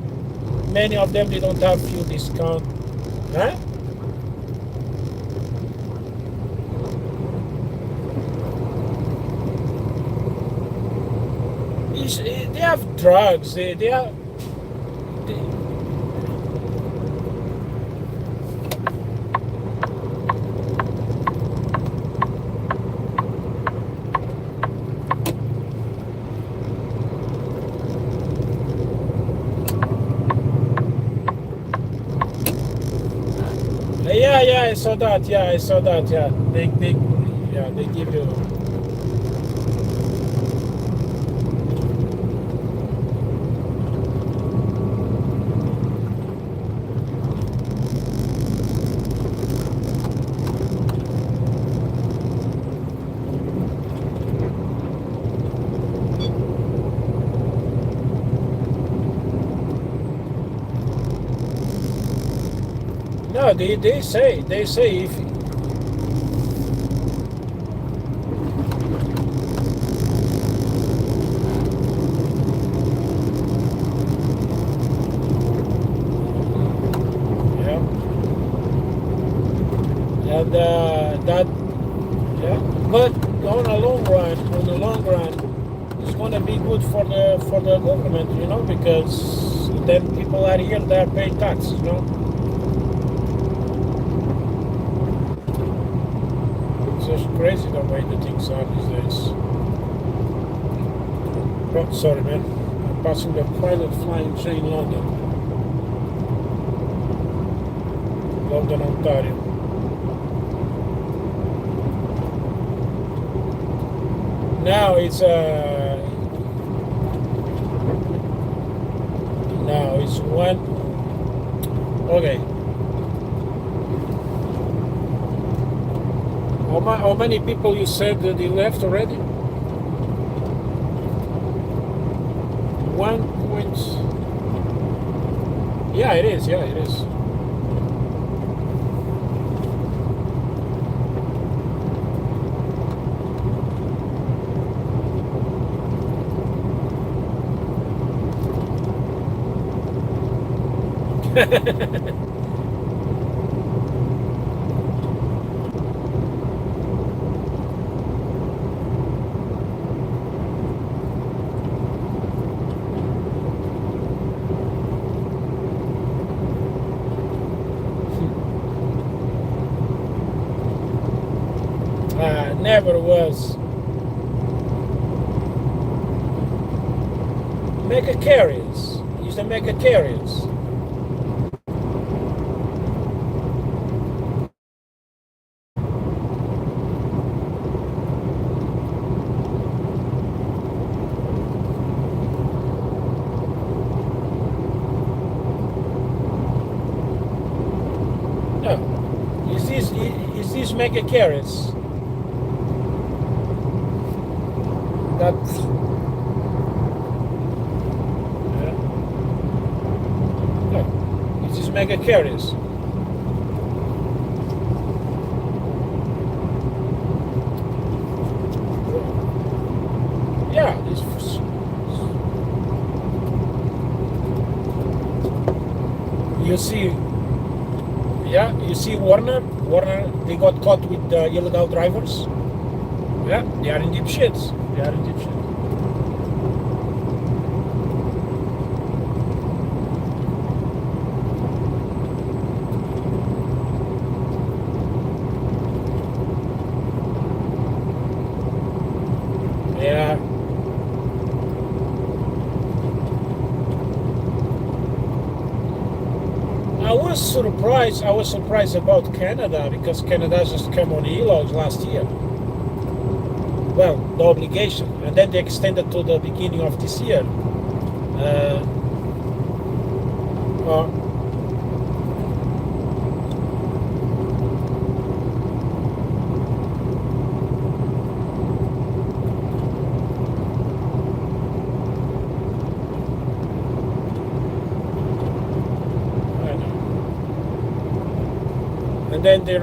A: Many of them, they don't have fuel discount. Huh? They have drugs. They are. They, yeah, I saw that. Yeah, I saw that. Yeah, they give you. No, they say if. Yeah, and that. Yeah, but on the long run, it's gonna be good for the government, because then people are here, they're paying taxes. It's just crazy the way the things are these days. Oh, sorry, man. I'm passing the private flying train London, Ontario. Now it's one. Okay. How many people you said that they left already? 1 point. Yeah, it is. Yeah, it is. Never was. Mega carriers. Use the mega carriers. No. Is these mega carriers? That's. No. Is these mega carriers? Yeah, you see. Yeah, you see Warner, they got caught with illegal drivers. Yeah, they are in deep shit. Yeah. I was surprised about Canada, because Canada just came on e-logs last year. Well, the obligation, and then they extended to the beginning of this year. And then they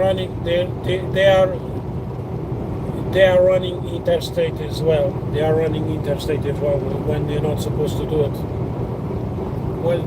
A: are running interstate as well. They are running interstate as well when they're not supposed to do it. Well,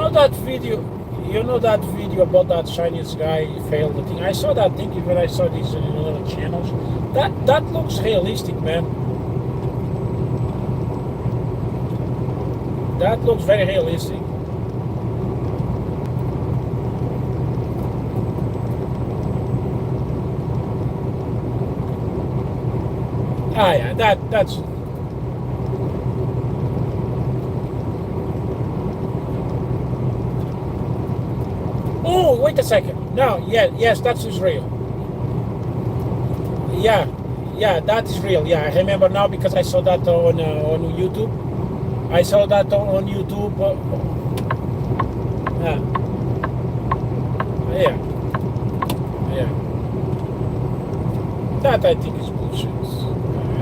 A: know that video? You know that video about that Chinese guy failed the thing? I saw that thing when I saw these other channels. That looks realistic, man. That looks very realistic. Ah, yeah, that's. Oh, wait a second. No, yes, that's Israel. Yeah, that is real. Yeah, I remember now because I saw that on YouTube. I saw that on YouTube. Yeah, yeah, yeah. That I think is bullshit.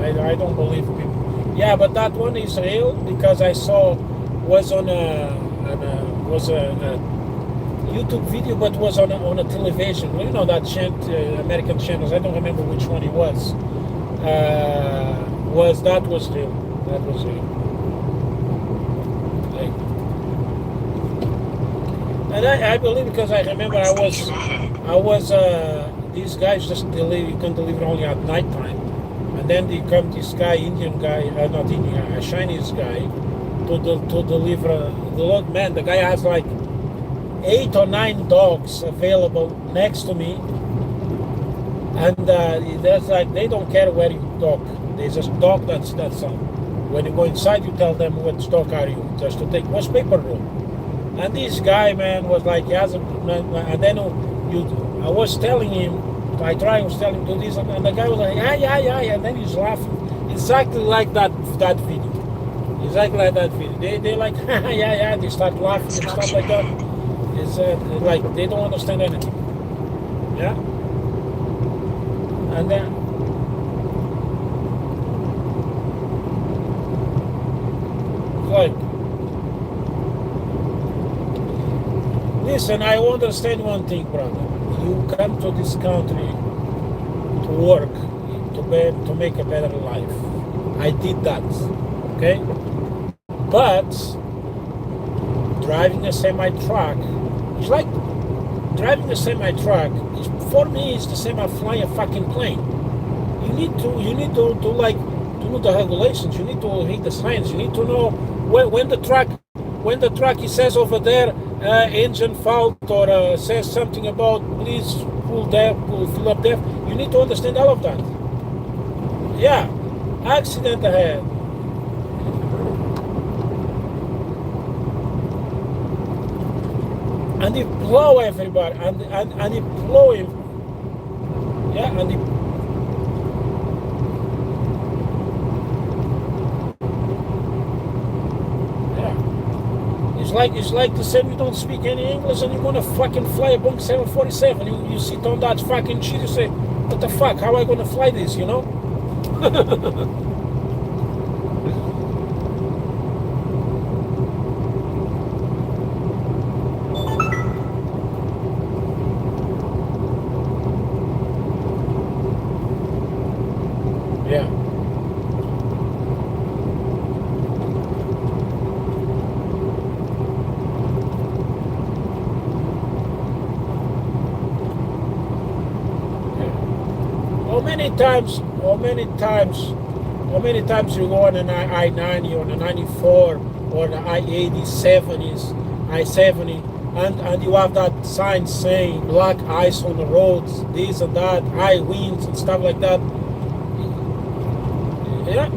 A: I don't believe people. Yeah, but that one is real because I saw was on a YouTube video, but was on a television. You know that American channels. I don't remember which one it was. Was real? That was real. And I believe because I remember I was these guys just deliver. You can deliver only at night time, and then they come this guy, Indian guy, not Indian, a Chinese guy, to deliver the load. Man, the guy has like 8 or 9 dogs available next to me, and there's like they don't care where you dock. They just dock. That's all. When you go inside, you tell them what stock are you, just to take what's paper room. And this guy, man, was like, he hasn't. And then I was telling him, was telling him to do this, and the guy was like, yeah, and then he's laughing, exactly like that video. Exactly like that video. They like, yeah, they start laughing and stuff like that. It's like they don't understand anything. Yeah. And then it's like, listen, I understand one thing, brother. You come to this country to work, to make a better life. I did that, okay? But driving a semi-truck is like driving a semi-truck. For me, it's the same as flying a fucking plane. You need to like to know the regulations. You need to read the signs. You need to know when the truck it says over there engine fault or says something about please fill up there. You need to understand all of that. Yeah, accident ahead. And he blow everybody, and he blow him. Yeah, and he. Yeah. It's like the same. You don't speak any English, and you wanna fucking fly a Boeing 747. You sit on that fucking shit. You say, what the fuck? How am I gonna fly this? You know? Yeah. How many times you go on an I-90 or an 94 or the I-80, 70s, I-70, and you have that sign saying black ice on the roads, this and that, high winds and stuff like that. Yeah.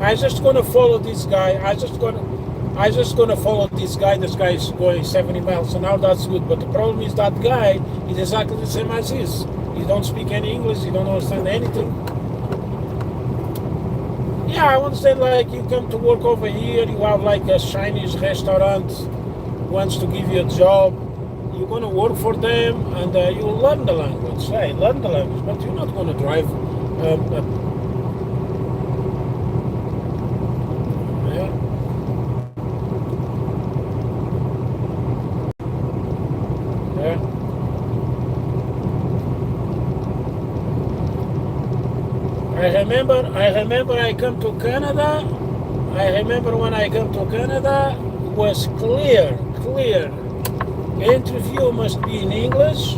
A: I'm just gonna follow this guy. I'm just gonna follow this guy. This guy is going 70 miles an hour. That's good. But the problem is that guy is exactly the same as his. He don't speak any English. He don't understand anything. Yeah, I understand. Like you come to work over here, you have like a Chinese restaurant wants to give you a job. You're gonna work for them, and you learn the language. Hey, learn the language, but you're not gonna drive. Yeah. Yeah. I remember I come to Canada. I remember when I come to Canada was clear. Interview must be in English,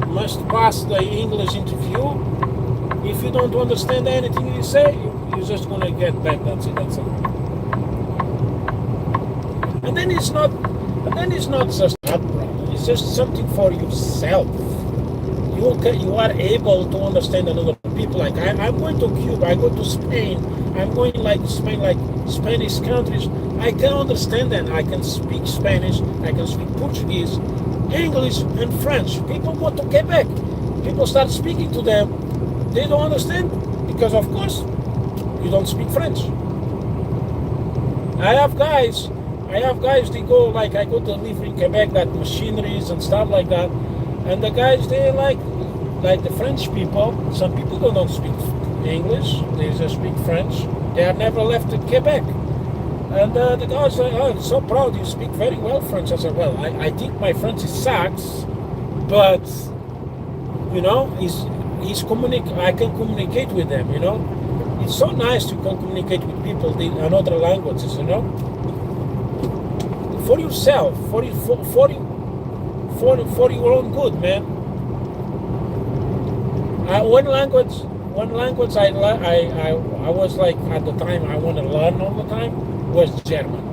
A: must pass the English interview. If you don't understand anything you say, you're just gonna get back. That's it. And then it's not just that problem. It's just something for yourself. You are able to understand another people. Like I'm going to Cuba, I go to Spain, I'm going like Spain, like Spanish countries. I can understand them. I can speak Spanish, I can speak Portuguese, English, and French. People go to Quebec. People start speaking to them. They don't understand because, of course, you don't speak French. I have guys. They go like I go to live in Quebec, that machineries and stuff like that, and the guys they like the French people. Some people don't speak English; they just speak French. They have never left Quebec. And the guys say, "Oh, I'm so proud you speak very well French." I said, "Well, I think my French sucks, but you know, I can communicate with them. You know, it's so nice to communicate with people in other languages. You know, for yourself, for your own good, man." One language I was like at the time I want to learn all the time was German.